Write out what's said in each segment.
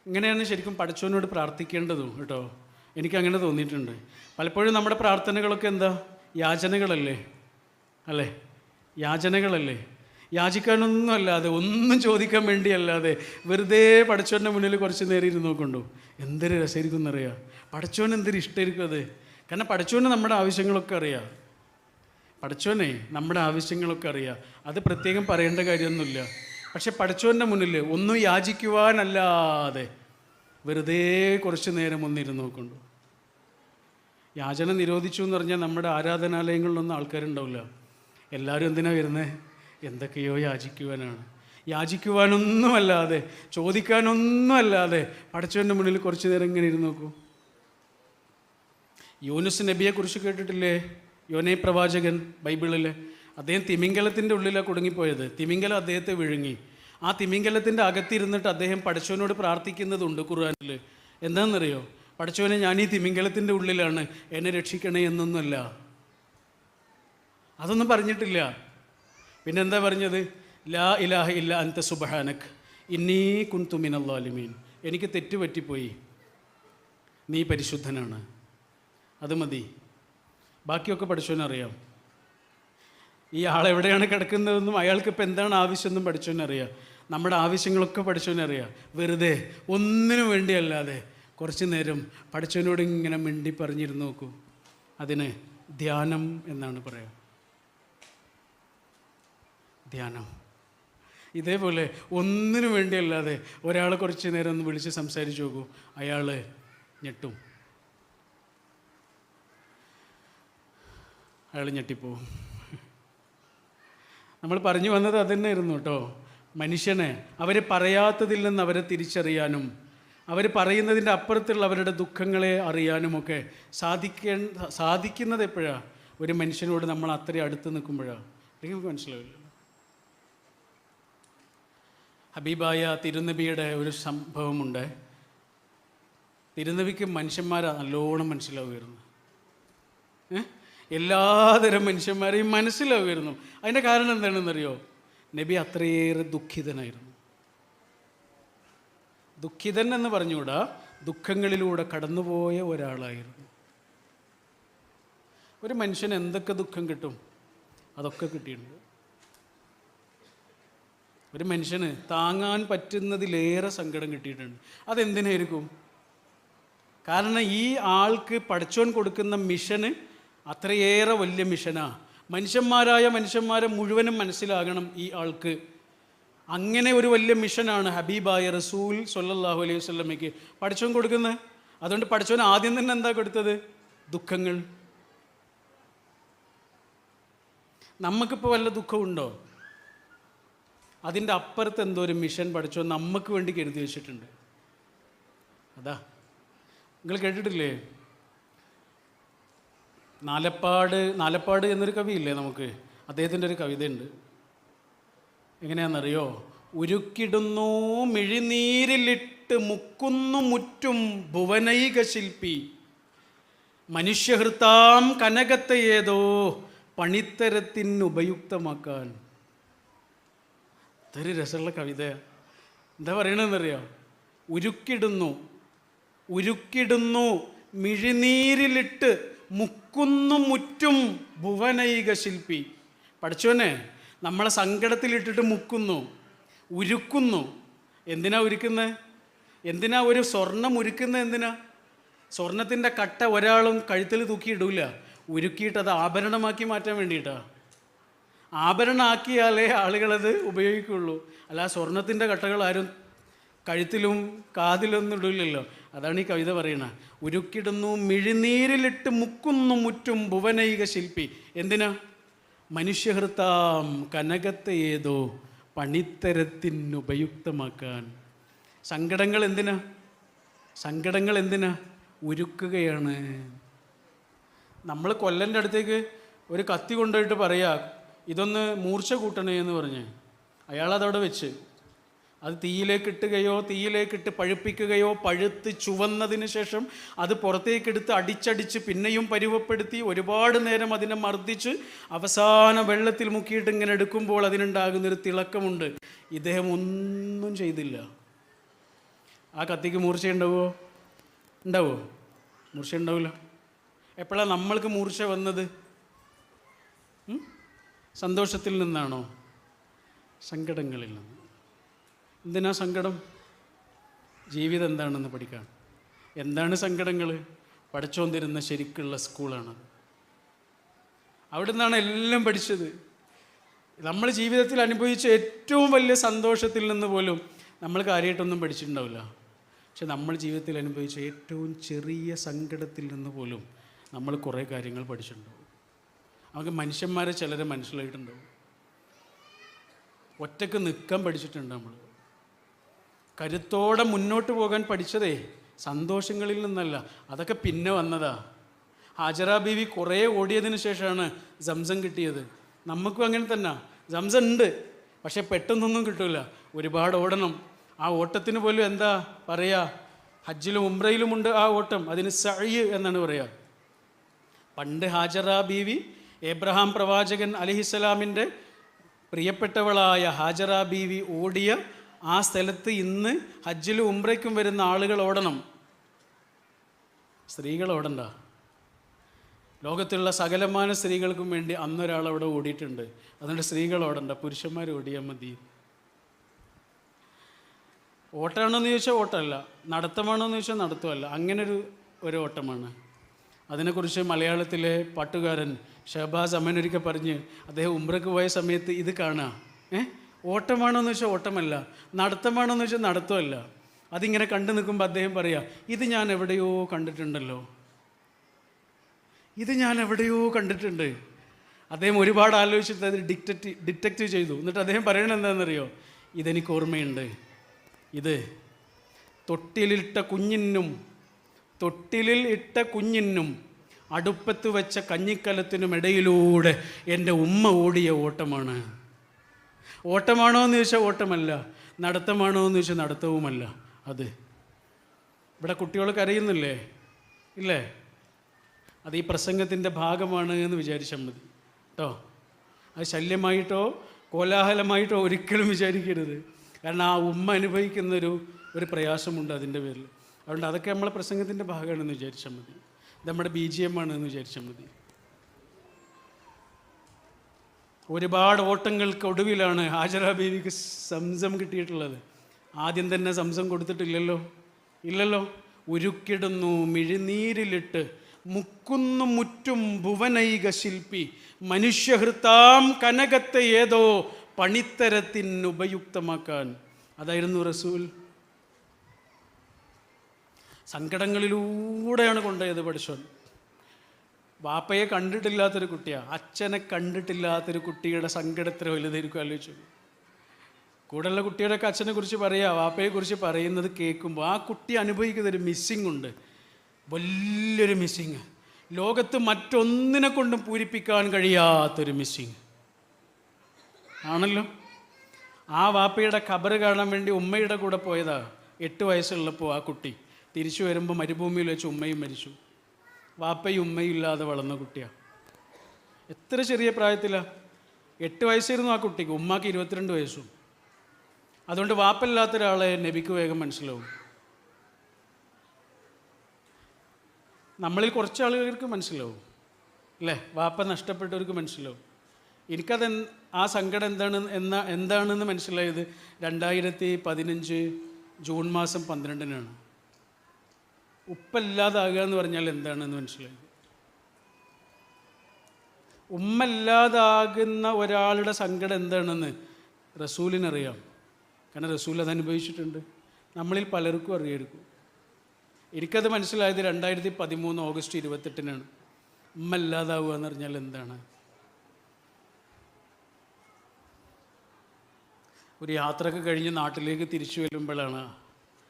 ഇങ്ങനെയാണ് ശരിക്കും പടച്ചവനോട് പ്രാർത്ഥിക്കേണ്ടതും കേട്ടോ. എനിക്കങ്ങനെ തോന്നിയിട്ടുണ്ട്. പലപ്പോഴും നമ്മുടെ പ്രാർത്ഥനകളൊക്കെ എന്താ, യാചനകളല്ലേ, അല്ലേ? യാചനകളല്ലേ. യാചിക്കാനൊന്നും അല്ലാതെ, ഒന്നും ചോദിക്കാൻ വേണ്ടിയല്ലാതെ വെറുതെ പടച്ചവൻ്റെ മുന്നിൽ കുറച്ച് നേരം ഇരുന്ന് നോക്കണ്ടോ, എന്തൊരു രസമായിരിക്കും എന്നറിയാം. പടച്ചവന് എന്തൊരു ഇഷ്ടമായിരിക്കും അത്. കാരണം പടച്ചവന് നമ്മുടെ ആവശ്യങ്ങളൊക്കെ അറിയാം. പടച്ചവനെ നമ്മുടെ ആവശ്യങ്ങളൊക്കെ അറിയാം. അത് പ്രത്യേകം പറയേണ്ട കാര്യമൊന്നുമില്ല. പക്ഷെ പടച്ചവൻ്റെ മുന്നിൽ ഒന്നും യാചിക്കുവാനല്ലാതെ വെറുതെ കുറച്ച് നേരം ഒന്നിരുന്ന് നോക്കണ്ടു. യാചന നിരോധിച്ചു എന്ന് പറഞ്ഞാൽ നമ്മുടെ ആരാധനാലയങ്ങളിലൊന്നും ആൾക്കാരുണ്ടാവില്ല. എല്ലാവരും എന്തിനാണ് വരുന്നത്? എന്തൊക്കെയോ യാചിക്കുവാനാണ്. യാചിക്കുവാനൊന്നുമല്ലാതെ, ചോദിക്കാനൊന്നുമല്ലാതെ പടച്ചവൻ്റെ മുന്നിൽ കുറച്ച് നേരം ഇങ്ങനെ ഇരുന്ന് നോക്കൂ. യൂനുസ് നബിയെക്കുറിച്ച് കേട്ടിട്ടില്ലേ? യോനേ പ്രവാചകൻ ബൈബിളിൽ. അദ്ദേഹം തിമിംഗലത്തിൻ്റെ ഉള്ളിലാണ് കുടുങ്ങിപ്പോയത്. തിമിംഗലം അദ്ദേഹത്തെ വിഴുങ്ങി. ആ തിമിംഗലത്തിൻ്റെ അകത്തിരുന്നിട്ട് അദ്ദേഹം പടച്ചവനോട് പ്രാർത്ഥിക്കുന്നതുണ്ട് ഖുർആനിൽ. എന്താണെന്നറിയോ? പടച്ചവനെ, ഞാൻ ഈ തിമിംഗലത്തിൻ്റെ ഉള്ളിലാണ്, എന്നെ രക്ഷിക്കണേ എന്നൊന്നുമല്ല. അതൊന്നും പറഞ്ഞിട്ടില്ല. പിന്നെന്താ പറഞ്ഞത്? ലാ ഇലാഹ ഇല്ല അൻത സുബ്ഹാനക് ഇന്നീ കുൻതു മിനൽ ളാലിമീൻ. എനിക്ക് തെറ്റുപറ്റിപ്പോയി, നീ പരിശുദ്ധനാണ്. അത് മതി. ബാക്കിയൊക്കെ പഠിച്ചവനറിയാം. ഈ ആളെവിടെയാണ് കിടക്കുന്നതെന്നും അയാൾക്കിപ്പോൾ എന്താണ് ആവശ്യമെന്നും പഠിച്ചവനറിയാം. നമ്മുടെ ആവശ്യങ്ങളൊക്കെ പഠിച്ചവനറിയാം. വെറുതെ ഒന്നിനു വേണ്ടിയല്ലാതെ കുറച്ച് നേരം പഠിച്ചവനോട് ഇങ്ങനെ മിണ്ടി പറഞ്ഞിരുന്ന് നോക്കൂ. അതിന് ധ്യാനം എന്നാണ് പറയുക. ധ്യാനം. ഇതേപോലെ ഒന്നിനു വേണ്ടിയല്ലാതെ ഒരാളെ കുറച്ച് നേരം ഒന്ന് വിളിച്ച് സംസാരിച്ച് നോക്കൂ, അയാൾ ഞെട്ടും, അയാൾ ഞെട്ടിപ്പോവും. നമ്മൾ പറഞ്ഞു വന്നത് അതുതന്നെയായിരുന്നു കേട്ടോ. മനുഷ്യനെ അവർ പറയാത്തതിൽ നിന്ന് അവരെ തിരിച്ചറിയാനും അവർ പറയുന്നതിൻ്റെ അപ്പുറത്തുള്ള അവരുടെ ദുഃഖങ്ങളെ അറിയാനുമൊക്കെ സാധിക്കുന്നത് എപ്പോഴാണ്? ഒരു മനുഷ്യനോട് നമ്മൾ അത്രയും അടുത്ത് നിൽക്കുമ്പോഴാണ്. അല്ലെങ്കിൽ നമുക്ക് മനസ്സിലാവില്ല. ഹബീബായ തിരുനബിയുടെ ഒരു സംഭവമുണ്ട്. തിരുനബിക്ക് മനുഷ്യന്മാരെ നല്ലോണം മനസ്സിലാവുമായിരുന്നു. എല്ലാതരം മനുഷ്യന്മാരെയും മനസ്സിലാവുമായിരുന്നു. അതിൻ്റെ കാരണം എന്താണെന്നറിയോ? നബി അത്രയേറെ ദുഃഖിതനായിരുന്നു. ദുഃഖിതൻ എന്ന് പറഞ്ഞുകൂടാ, ദുഃഖങ്ങളിലൂടെ കടന്നുപോയ ഒരാളായിരുന്നു. ഒരു മനുഷ്യന് എന്തൊക്കെ ദുഃഖം കിട്ടും അതൊക്കെ കിട്ടിയിട്ടുണ്ട്. ഒരു മനുഷ്യന് താങ്ങാൻ പറ്റുന്നതിലേറെ സങ്കടം കിട്ടിയിട്ടുണ്ട്. അതെന്തിനായിരിക്കും? കാരണം ഈ ആൾക്ക് പടച്ചോൻ കൊടുക്കുന്ന മിഷന് അത്രയേറെ വലിയ മിഷനാണ്. മനുഷ്യന്മാരെ മുഴുവനും മനസ്സിലാകണം ഈ ആൾക്ക്. അങ്ങനെ ഒരു വലിയ മിഷനാണ് ഹബീബായ റസൂൽ സ്വല്ലല്ലാഹു അലൈഹി വസല്ലമയ്ക്ക് പടച്ചോൻ കൊടുക്കുന്നത്. അതുകൊണ്ട് പടച്ചോൻ ആദ്യം തന്നെ എന്താ കൊടുത്തത്? ദുഃഖങ്ങൾ. നമുക്കിപ്പോൾ വല്ല ദുഃഖമുണ്ടോ? അതിൻ്റെ അപ്പുറത്ത് എന്തോ ഒരു മിഷൻ പടച്ചോൻ നമുക്ക് വേണ്ടി കരുതി വെച്ചിട്ടുണ്ട്. അതാ നിങ്ങൾ കേട്ടിട്ടില്ലേ? നാലപ്പാട് എന്നൊരു കവിയില്ലേ നമുക്ക്? അദ്ദേഹത്തിൻ്റെ ഒരു കവിതയുണ്ട്. എങ്ങനെയാണെന്നറിയോ? ഉരുക്കിടുന്നു മിഴിനീരിലിട്ട് മുക്കുന്നു മുറ്റും ഭുവനൈക ശില്പി, മനുഷ്യഹൃത്താം കനകത്തെ ഏതോ പണിത്തരത്തിന് ഉപയുക്തമാക്കാൻ. ഇതൊരു രസമുള്ള കവിതയാണ്. എന്താ പറയണമെന്നറിയോ? ഉരുക്കിടുന്നു മിഴിനീരിലിട്ട് മുക്കുന്നു മുറ്റും ഭുവനൈക ശില്പി. പഠിച്ചോനെ, നമ്മളെ സങ്കടത്തിലിട്ടിട്ട് മുക്കുന്നു, ഉരുക്കുന്നു. എന്തിനാ ഉരുക്കുന്നത്? എന്തിനാ ഒരു സ്വർണം ഉരുക്കുന്നത്? എന്തിനാ? സ്വർണത്തിൻ്റെ കട്ട ഒരാളും കഴുത്തിൽ തൂക്കിയിടൂല. ഉരുക്കിയിട്ടത് ആഭരണമാക്കി മാറ്റാൻ വേണ്ടിയിട്ടാണ്. ആഭരണമാക്കിയാലേ ആളുകളത് ഉപയോഗിക്കുള്ളൂ. അല്ല സ്വർണത്തിൻ്റെ കട്ടകൾ ആരും കഴുത്തിലും കാതിലൊന്നും ഇടില്ലല്ലോ. അതാണ് ഈ കവിത പറയണത്. ഉരുക്കിടുന്നു മിഴിനീരിലിട്ട് മുക്കുന്നു മുറ്റും ഭുവനൈക ശില്പി. എന്തിനാ? മനുഷ്യഹൃത്താം കനകത്തെ ഏതോ പണിത്തരത്തിന് ഉപയുക്തമാക്കാൻ. സങ്കടങ്ങൾ എന്തിനാ? ഉരുക്കുകയാണ്. നമ്മൾ കൊല്ലൻ്റെ അടുത്തേക്ക് ഒരു കത്തി കൊണ്ടുപോയിട്ട് പറയാ, ഇതൊന്ന് മൂർച്ച കൂട്ടണേ എന്ന് പറഞ്ഞ് അയാളതവിടെ വെച്ച് അത് തീയിലേക്കിട്ട് പഴുപ്പിക്കുകയോ പഴുത്ത് ചുവന്നതിന് ശേഷം അത് പുറത്തേക്കെടുത്ത് അടിച്ചടിച്ച് പിന്നെയും പരുവപ്പെടുത്തി ഒരുപാട് നേരം അതിനെ മർദ്ദിച്ച് അവസാന വെള്ളത്തിൽ മുക്കിയിട്ട് ഇങ്ങനെ എടുക്കുമ്പോൾ അതിനുണ്ടാകുന്നൊരു തിളക്കമുണ്ട്. ഇദ്ദേഹം ഒന്നും ചെയ്തില്ല. ആ കത്തിക്ക് മൂർച്ച ഉണ്ടാവുമോ? ഉണ്ടാവുമോ? മൂർച്ച ഉണ്ടാവില്ല. എപ്പോഴാണ് നമ്മൾക്ക് മൂർച്ച വന്നത്? സന്തോഷത്തിൽ നിന്നാണോ? സങ്കടങ്ങളിൽ നിന്ന്. എന്തിനാ സങ്കടം? ജീവിതം എന്താണെന്ന് പഠിക്കാൻ. എന്താണ് സങ്കടങ്ങൾ? പഠിച്ചോൻ തരുന്ന ശരിക്കുള്ള സ്കൂളാണത്. അവിടെ നിന്നാണ് എല്ലാം പഠിച്ചത്. നമ്മൾ ജീവിതത്തിൽ അനുഭവിച്ച ഏറ്റവും വലിയ സന്തോഷത്തിൽ നിന്ന് പോലും നമ്മൾ കാര്യമായിട്ടൊന്നും പഠിച്ചിട്ടുണ്ടാവില്ല. പക്ഷെ നമ്മൾ ജീവിതത്തിൽ അനുഭവിച്ച ഏറ്റവും ചെറിയ സങ്കടത്തിൽ നിന്ന് പോലും നമ്മൾ കുറേ കാര്യങ്ങൾ പഠിച്ചിട്ടുണ്ടാവും. നമുക്ക് മനുഷ്യന്മാരെ ചിലരെ മനസ്സിലായിട്ടുണ്ടാവും. ഒറ്റക്ക് നിൽക്കാൻ പഠിച്ചിട്ടുണ്ട് നമ്മൾ. കരുത്തോടെ മുന്നോട്ട് പോകാൻ പഠിച്ചതേ സന്തോഷങ്ങളിൽ നിന്നല്ല, അതൊക്കെ പിന്നെ വന്നതാ. ഹാജറ ബീവി കുറേ ഓടിയതിന് ശേഷമാണ് സംസം കിട്ടിയത്. നമുക്കും അങ്ങനെ തന്നെ. സംസം ഉണ്ട്, പക്ഷെ പെട്ടെന്നൊന്നും കിട്ടില്ല. ഒരുപാട് ഓടണം. ആ ഓട്ടത്തിന് പോലും എന്താ പറയുക? ഹജ്ജിലും ഉംറയിലുമുണ്ട് ആ ഓട്ടം. അതിന് സഅയ് എന്നാണ് പറയുക. പണ്ട് ഹാജറ ബീവി എബ്രഹാം പ്രവാചകൻ അലൈഹിസ്സലാമിൻ്റെ പ്രിയപ്പെട്ടവളായ ഹാജറ ബീവി ഓടിയ ആ സ്ഥലത്ത് ഇന്ന് ഹജ്ജിലും ഉംറയ്ക്കും വരുന്ന ആളുകൾ ഓടണം. സ്ത്രീകൾ ഓടണ്ട. ലോകത്തുള്ള സകലമാന സ്ത്രീകൾക്കും വേണ്ടി അന്നൊരാളവിടെ ഓടിയിട്ടുണ്ട്. അതുകൊണ്ട് സ്ത്രീകൾ ഓടണ്ട, പുരുഷന്മാർ ഓടിയാൽ മതി. ഓട്ടമാണോ എന്ന് ചോദിച്ചാൽ ഓട്ടമല്ല, നടത്തമാണോ എന്ന് ചോദിച്ചാൽ നടത്തമല്ല. അങ്ങനൊരു ഓട്ടമാണ്. അതിനെക്കുറിച്ച് മലയാളത്തിലെ പാട്ടുകാരൻ ഷഹബാസ് അമനൊരിക്കൽ പറഞ്ഞ്, അദ്ദേഹം ഉംറയ്ക്ക് പോയ സമയത്ത് ഇത് കാണാം. ഓട്ടമാണോ എന്ന് വെച്ചാൽ ഓട്ടമല്ല, നടത്തമാണോ എന്ന് വെച്ചാൽ നടത്തമല്ല. അതിങ്ങനെ കണ്ടു നിൽക്കുമ്പോൾ അദ്ദേഹം പറയാം, ഇത് ഞാൻ എവിടെയോ കണ്ടിട്ടുണ്ടല്ലോ, ഇത് ഞാൻ എവിടെയോ കണ്ടിട്ടുണ്ട്. അദ്ദേഹം ഒരുപാട് ആലോചിച്ചിട്ട് അത് ഡിറ്റക്റ്റ് ചെയ്തു. എന്നിട്ട് അദ്ദേഹം പറയണത് എന്താണെന്നറിയോ? ഇതെനിക്ക് ഓർമ്മയുണ്ട്. ഇത് തൊട്ടിലിൽ ഇട്ട കുഞ്ഞിനും അടുപ്പത്ത് വെച്ച കഞ്ഞിക്കലത്തിനും ഇടയിലൂടെ എൻ്റെ ഉമ്മ ഓടിയ ഓട്ടമാണ്. ഓട്ടമാണോ എന്ന് ചോദിച്ചാൽ ഓട്ടമല്ല, നടത്തമാണോ എന്ന് ചോദിച്ചാൽ നടത്തവുമല്ല. അത് ഇവിടെ കുട്ടികൾ കരയുന്നില്ലേ? ഇല്ലേ? അത് ഈ പ്രസംഗത്തിൻ്റെ ഭാഗമാണ് എന്ന് വിചാരിച്ചാൽ മതി കേട്ടോ. അത് ശല്യമായിട്ടോ കോലാഹലമായിട്ടോ ഒരിക്കലും വിചാരിക്കരുത്. കാരണം ആ ഉമ്മ അനുഭവിക്കുന്നൊരു പ്രയാസമുണ്ട് അതിൻ്റെ പേരിൽ. അതുകൊണ്ട് അതൊക്കെ നമ്മളെ പ്രസംഗത്തിൻ്റെ ഭാഗമാണെന്ന് വിചാരിച്ചാൽ മതി. നമ്മുടെ BGM ആണെന്ന് വിചാരിച്ചാൽ മതി. ഒരുപാട് ഓട്ടങ്ങൾക്കൊടുവിലാണ് ഹാജറ ബീവിക്ക് സംസം കിട്ടിയിട്ടുള്ളത്. ആദ്യം തന്നെ സംസം ഇല്ലല്ലോ. ഉരുക്കിടുന്നു മിഴിനീരിലിട്ട് മുക്കുന്നു മുറ്റും ഭുവനൈക ശില്പി മനുഷ്യഹൃത്താം കനകത്തെ ഏതോ പണിത്തരത്തിനുപയുക്തമാക്കാൻ. അതായിരുന്നു റസൂൽ. സങ്കടങ്ങളിലൂടെയാണ് കൊണ്ടുപോയത് പഠിച്ചോൻ. വാപ്പയെ കണ്ടിട്ടില്ലാത്തൊരു കുട്ടിയാണ്, അച്ഛനെ കണ്ടിട്ടില്ലാത്തൊരു കുട്ടിയുടെ സങ്കടത്തിന് വലുതായിരിക്കും. ആലോചിച്ചു. കൂടെയുള്ള കുട്ടിയുടെയൊക്കെ അച്ഛനെ കുറിച്ച് പറയുക, വാപ്പയെക്കുറിച്ച് പറയുന്നത് കേൾക്കുമ്പോൾ ആ കുട്ടി അനുഭവിക്കുന്നൊരു മിസ്സിങ് ഉണ്ട്, വലിയൊരു മിസ്സിങ്. ലോകത്ത് മറ്റൊന്നിനെ കൊണ്ടും പൂരിപ്പിക്കാൻ കഴിയാത്തൊരു മിസ്സിങ് ആണല്ലോ. ആ വാപ്പയുടെ ഖബറ് കാണാൻ വേണ്ടി ഉമ്മയുടെ കൂടെ പോയതാ 8 വയസ്സുള്ളപ്പോൾ. ആ കുട്ടി തിരിച്ചു വരുമ്പോൾ മരുഭൂമിയിൽ വെച്ച് ഉമ്മയും മരിച്ചു. വാപ്പയും ഉമ്മയും ഇല്ലാതെ വളർന്ന കുട്ടിയാണ്. എത്ര ചെറിയ പ്രായത്തിലാണ്. 8 വയസ്സായിരുന്നു ആ കുട്ടിക്ക്, ഉമ്മാക്ക് 22 വയസ്സും. അതുകൊണ്ട് വാപ്പയില്ലാത്ത ഒരാളെ നബിക്ക് വേഗം മനസ്സിലാവും. നമ്മളിൽ കുറച്ച് ആളുകൾക്ക് മനസ്സിലാവും അല്ലേ? വാപ്പ നഷ്ടപ്പെട്ടവർക്ക് മനസ്സിലാവും. എനിക്കത് ആ സങ്കടം എന്താണെന്ന് മനസ്സിലായത് 2015 ജൂൺ മാസം 12-നാണ്. ഉപ്പല്ലാതാകുക എന്ന് പറഞ്ഞാൽ എന്താണെന്ന് മനസ്സിലായത്. ഉമ്മല്ലാതാകുന്ന ഒരാളുടെ സങ്കടം എന്താണെന്ന് റസൂലിനറിയാം. കാരണം റസൂൽ അത് അനുഭവിച്ചിട്ടുണ്ട്. നമ്മളിൽ പലർക്കും അറിയായിരിക്കും. എനിക്കത് മനസ്സിലായത് 2013 ഓഗസ്റ്റ് 28-നാണ്. ഉമ്മല്ലാതാവുക എന്ന് പറഞ്ഞാൽ എന്താണ്? ഒരു യാത്രയൊക്കെ കഴിഞ്ഞ് നാട്ടിലേക്ക് തിരിച്ചു വരുമ്പോഴാണ്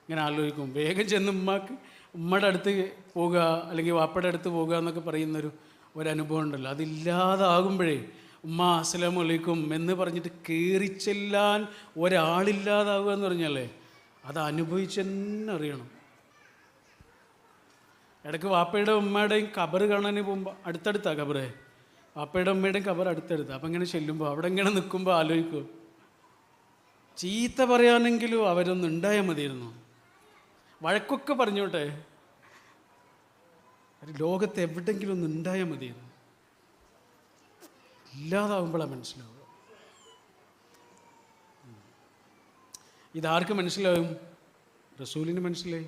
ഇങ്ങനെ ആലോചിക്കും, വേഗം ചെന്ന് ഉമ്മയുടെ അടുത്ത് പോകുക അല്ലെങ്കിൽ വാപ്പയുടെ അടുത്ത് പോകുക എന്നൊക്കെ പറയുന്നൊരു അനുഭവം ഉണ്ടല്ലോ. അതില്ലാതാകുമ്പോഴേ ഉമ്മ അസ്സലാമു അലൈക്കും എന്ന് പറഞ്ഞിട്ട് കയറിച്ചെല്ലാൻ ഒരാളില്ലാതാവുക എന്ന് പറഞ്ഞാലേ അത് അനുഭവിച്ചെന്നെ അറിയണം. ഇടയ്ക്ക് വാപ്പയുടെ ഉമ്മയുടെയും ഖബർ കാണാൻ പോകുമ്പോൾ അടുത്തടുത്താണ് ഖബറ്. വാപ്പയുടെ ഉമ്മയുടെയും ഖബർ അടുത്തടുത്ത്. അപ്പം ഇങ്ങനെ ചെല്ലുമ്പോൾ അവിടെ ഇങ്ങനെ നിൽക്കുമ്പോൾ ആലോചിക്കും, ചീത്ത പറയാനെങ്കിലും അവരൊന്നും ഉണ്ടായാൽ മതിയായിരുന്നു. വഴക്കൊക്കെ പറഞ്ഞോട്ടെ, ലോകത്ത് എവിടെയെങ്കിലും ഒന്ന് ഉണ്ടായാൽ മതി. ഇല്ലാതാവുമ്പോഴാണ് മനസ്സിലാവുക. ഇതാർക്ക് മനസ്സിലാവും? റസൂലിന് മനസ്സിലായി.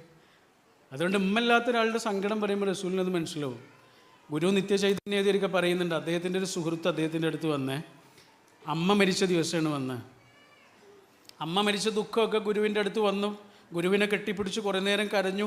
അതുകൊണ്ട് ഉമ്മല്ലാത്ത ഒരാളുടെ സങ്കടം പറയുമ്പോൾ റസൂലിനത് മനസ്സിലാവും. ഗുരു നിത്യചൈതന്യതിയൊക്കെ പറയുന്നുണ്ട്, അദ്ദേഹത്തിൻ്റെ ഒരു സുഹൃത്ത് അദ്ദേഹത്തിൻ്റെ അടുത്ത് വന്നേ, അമ്മ മരിച്ച ദിവസമാണ് വന്ന്. അമ്മ മരിച്ച ദുഃഖമൊക്കെ ഗുരുവിൻ്റെ അടുത്ത് വന്നു. ഗുരുവിനെ കെട്ടിപ്പിടിച്ച് കുറേ നേരം കരഞ്ഞു.